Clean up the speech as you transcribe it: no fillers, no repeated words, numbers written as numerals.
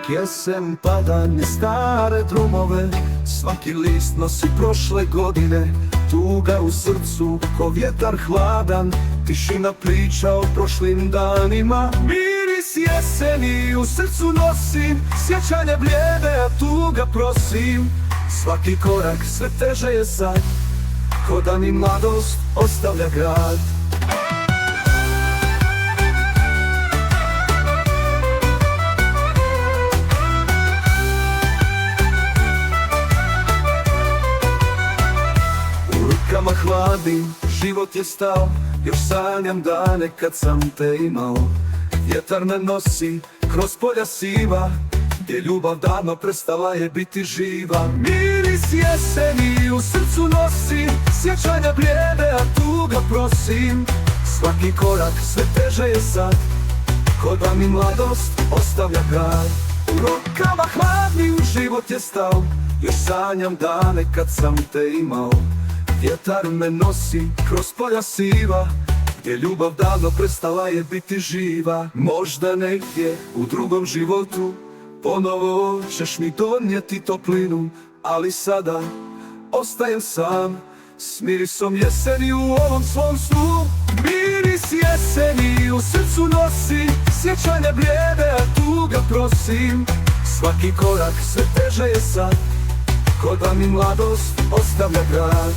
Dok jesen pada niz stare drumove, svaki list nosi prošle godine. Tuga u srcu ko vjetar hladan, tišina priča o prošlim danima. Miris jeseni u srcu nosim, sjećanja blijede, a tuga prosim. Svaki korak sve teže je sad, ko da mi mladost ostavlja grad. Rukama hladim, život je stao, još sanjam dane kad sam te imao. Vjetar me nosi kroz polja siva, gdje ljubav davno prestala je biti živa. Miris jeseni u srcu nosim, sjećanja blijede, a tuga prosim. Svaki korak sve teže je sad, ko da mi mladost ostavlja grad. U rukama hladnim život je stao, još sanjam dane kad sam te imao. Vjetar me nosi kroz polja siva, gdje ljubav davno prestala je biti živa. Možda negdje u drugom životu ponovo ćeš mi donijeti toplinu, ali sada ostajem sam s mirisom jeseni u ovom svom snu. Miris jeseni u srcu nosi, sjećanja blijede, a tuga prosim. Svaki korak sve teže je sad, ko da mi mladost ostavlja grad.